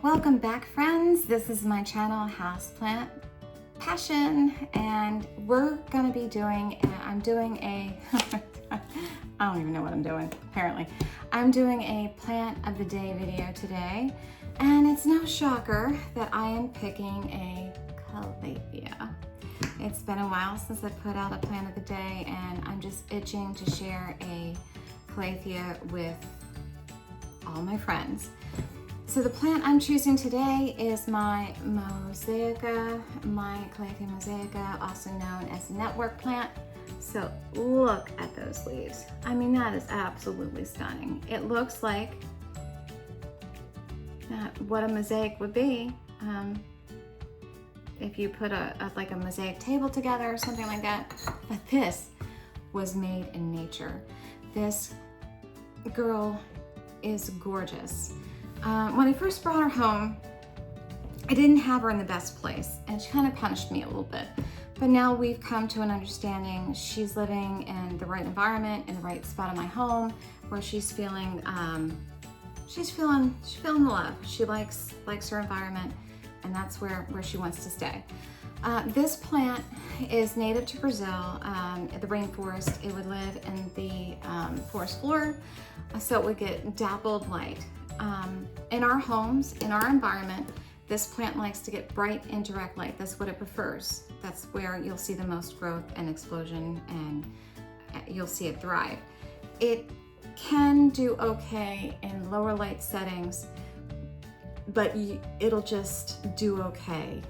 Welcome back, friends. This is my channel, Houseplant Passion, and we're gonna be doing, I'm doing a, I don't even know what I'm doing, apparently. I'm doing a plant of the day video today, and it's no shocker that I am picking a Calathea. It's been a while since I put out a plant of the day, and I'm just itching to share a Calathea with all my friends. So the plant I'm choosing today is my musaica, my Calathea musaica, also known as network plant. So look at those leaves. I mean, that is absolutely stunning. It looks like what a mosaic would be if you put like a mosaic table together or something like that. But this was made in nature. This girl is gorgeous. When I first brought her home, I didn't have her in the best place, and she kind of punished me a little bit. But now we've come to an understanding. She's living in the right environment, in the right spot in my home, where she's feeling the love. She likes her environment, and that's where she wants to stay. This plant is native to Brazil, the rainforest. It would live in the forest floor, so it would get dappled light. In our homes, in our environment, this plant likes to get bright and direct light. That's what it prefers. That's where you'll see the most growth and explosion, and you'll see it thrive. It can do okay in lower light settings, but it'll just do okay.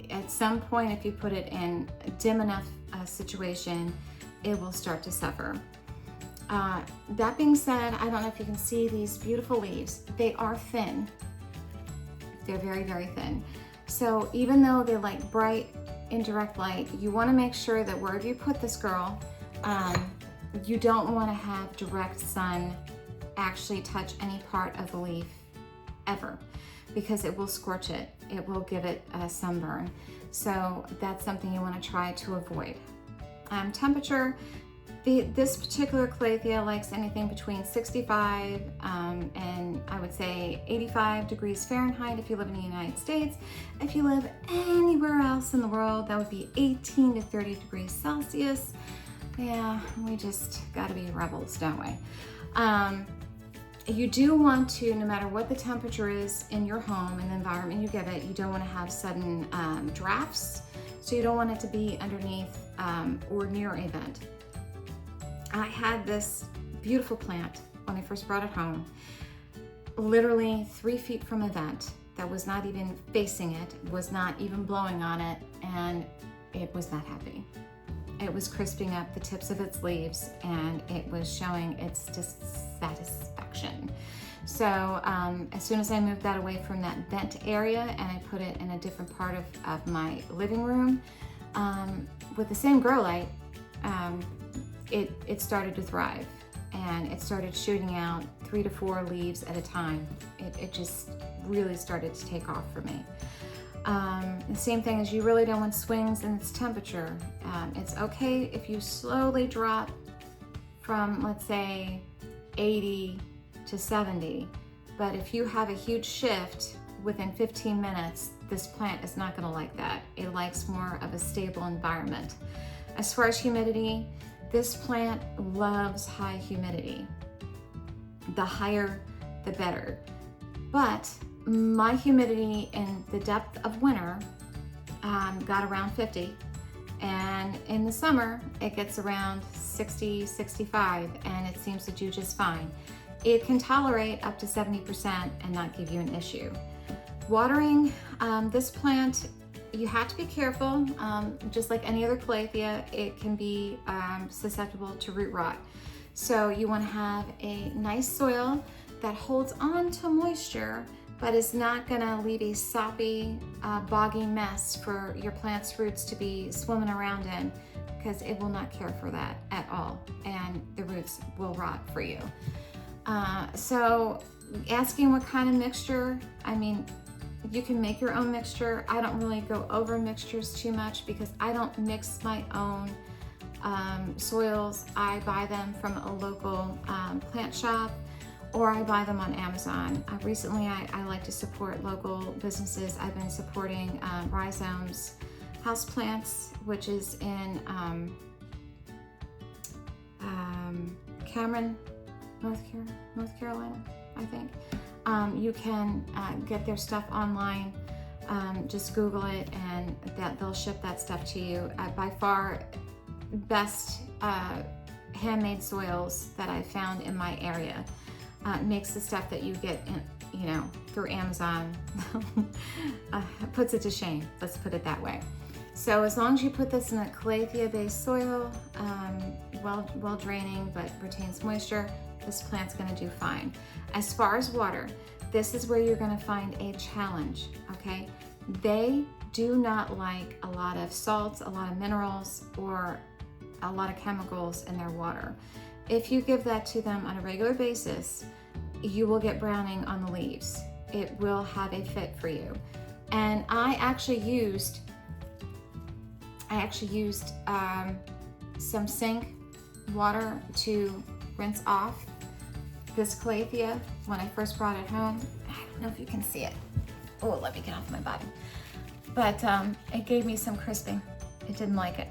At some point, if you put it in a dim enough situation, it will start to suffer. That being said, I don't know if you can see these beautiful leaves. They are thin. They're very, very thin. So even though they like bright, indirect light, you want to make sure that wherever you put this girl, you don't want to have direct sun actually touch any part of the leaf ever, because it will scorch it. It will give it a sunburn. So that's something you want to try to avoid. Temperature. This particular Calathea likes anything between 65 and I would say 85 degrees Fahrenheit if you live in the United States. If you live anywhere else in the world, that would be 18 to 30 degrees Celsius. Yeah, we just gotta be rebels, don't we? You do want to, no matter what the temperature is in your home and the environment you give it, you don't want to have sudden drafts. So you don't want it to be underneath or near a vent. I had this beautiful plant when I first brought it home, literally 3 feet from a vent that was not even facing it, was not even blowing on it, and it was not happy. It was crisping up the tips of its leaves, and it was showing its dissatisfaction. So as soon as I moved that away from that vent area and I put it in a different part of my living room, with the same grow light, it started to thrive, and it started shooting out 3 to 4 leaves at a time. It just really started to take off for me. The same thing is, you really don't want swings in its temperature. It's okay if you slowly drop from, let's say, 80 to 70, but if you have a huge shift within 15 minutes, this plant is not going to like that. It likes more of a stable environment. As far as humidity, this plant loves high humidity. The higher, the better. But my humidity in the depth of winter got around 50. And in the summer, it gets around 60, 65, and it seems to do just fine. It can tolerate up to 70% and not give you an issue. Watering this plant, you have to be careful. Just like any other Calathea, it can be susceptible to root rot. So you want to have a nice soil that holds on to moisture, but is not going to leave a soppy, boggy mess for your plant's roots to be swimming around in, because it will not care for that at all, and the roots will rot for you. So asking what kind of mixture, I mean, you can make your own mixture. I don't really go over mixtures too much because I don't mix my own soils. I buy them from a local plant shop, or I buy them on Amazon. Recently, I like to support local businesses. I've been supporting Rhizome's Houseplants, which is in Cameron, North Carolina, I think. You can get their stuff online. Just Google it and they'll ship that stuff to you. By far, best handmade soils that I've found in my area. Makes the stuff that you get in, through Amazon, puts it to shame, let's put it that way. So as long as you put this in a Calathea-based soil, well draining but retains moisture, this plant's gonna do fine. As far as water, this is where you're gonna find a challenge, okay? They do not like a lot of salts, a lot of minerals, or a lot of chemicals in their water. If you give that to them on a regular basis, you will get browning on the leaves. It will have a fit for you. And I actually used some sink water to rinse off this Calathea when I first brought it home. I don't know if you can see it. Oh, let me get off my bottom. But it gave me some crisping. It didn't like it.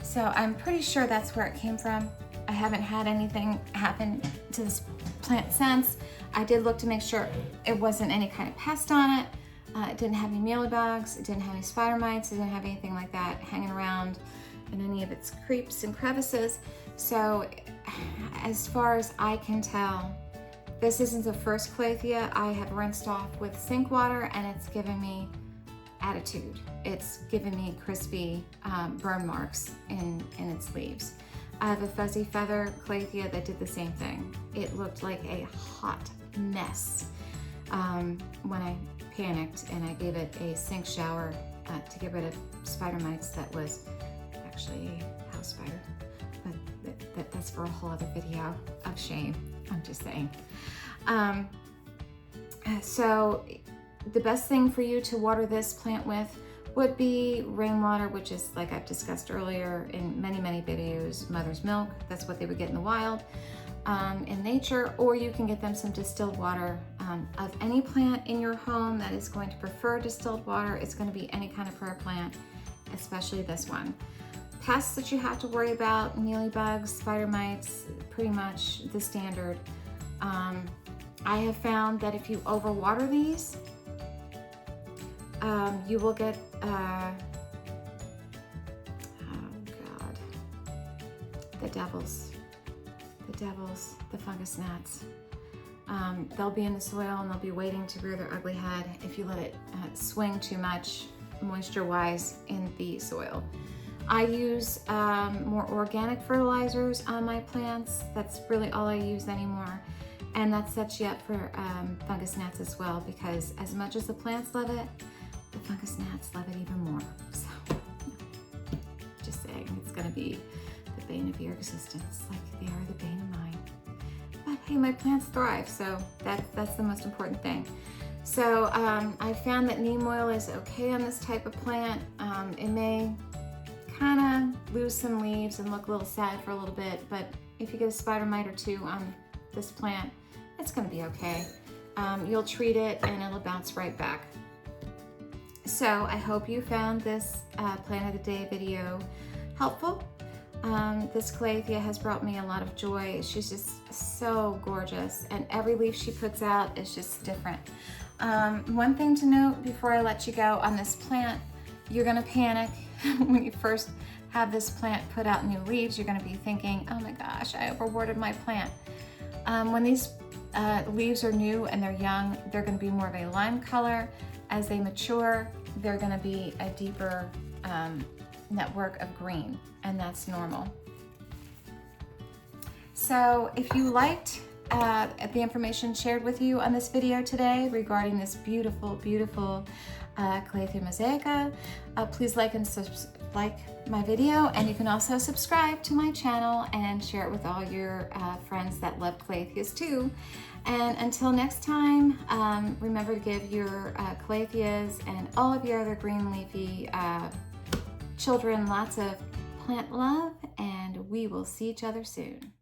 So I'm pretty sure that's where it came from. I haven't had anything happen to this plant since. I did look to make sure it wasn't any kind of pest on it. It didn't have any mealybugs. It didn't have any spider mites. It didn't have anything like that hanging around in any of its creeps and crevices. So as far as I can tell, this isn't the first Calathea I have rinsed off with sink water, and it's given me attitude. It's given me crispy burn marks in its leaves. I have a fuzzy feather Calathea that did the same thing. It looked like a hot mess when I panicked and I gave it a sink shower to get rid of spider mites. That was actually a house spider, but that's for a whole other video of shame. I'm just saying. So the best thing for you to water this plant with would be rainwater, which is, like I've discussed earlier in many videos, mother's milk. That's what they would get in the wild, in nature, or you can get them some distilled water. Of any plant in your home that is going to prefer distilled water, it's going to be any kind of prayer plant, especially this one. Pests that you have to worry about, mealybugs, spider mites, pretty much the standard. I have found that if you overwater these, you will get, oh God, the fungus gnats. They'll be in the soil and they'll be waiting to rear their ugly head if you let it swing too much moisture-wise in the soil. I use more organic fertilizers on my plants. That's really all I use anymore. And that sets you up for fungus gnats as well, because as much as the plants love it, the fungus gnats love it even more. So, just saying, it's gonna be the bane of your existence, like they are the bane of mine. But hey, my plants thrive, so that's the most important thing. So I found that neem oil is okay on this type of plant. It may kind of lose some leaves and look a little sad for a little bit, but if you get a spider mite or two on this plant, it's gonna be okay. You'll treat it and it'll bounce right back. So I hope you found this Plant of the Day video helpful. This Calathea has brought me a lot of joy. She's just so gorgeous, and every leaf she puts out is just different. One thing to note before I let you go on this plant, you're gonna panic when you first have this plant put out new leaves. You're gonna be thinking, oh my gosh, I overwatered my plant. When these leaves are new and they're young, they're gonna be more of a lime color. As they mature, they're gonna be a deeper network of green, and that's normal. So if you liked the information shared with you on this video today regarding this beautiful Calathea musaica, please like my video, and you can also subscribe to my channel and share it with all your friends that love Calatheas too. And until next time, remember to give your Calatheas and all of your other green leafy children lots of plant love, and we will see each other soon.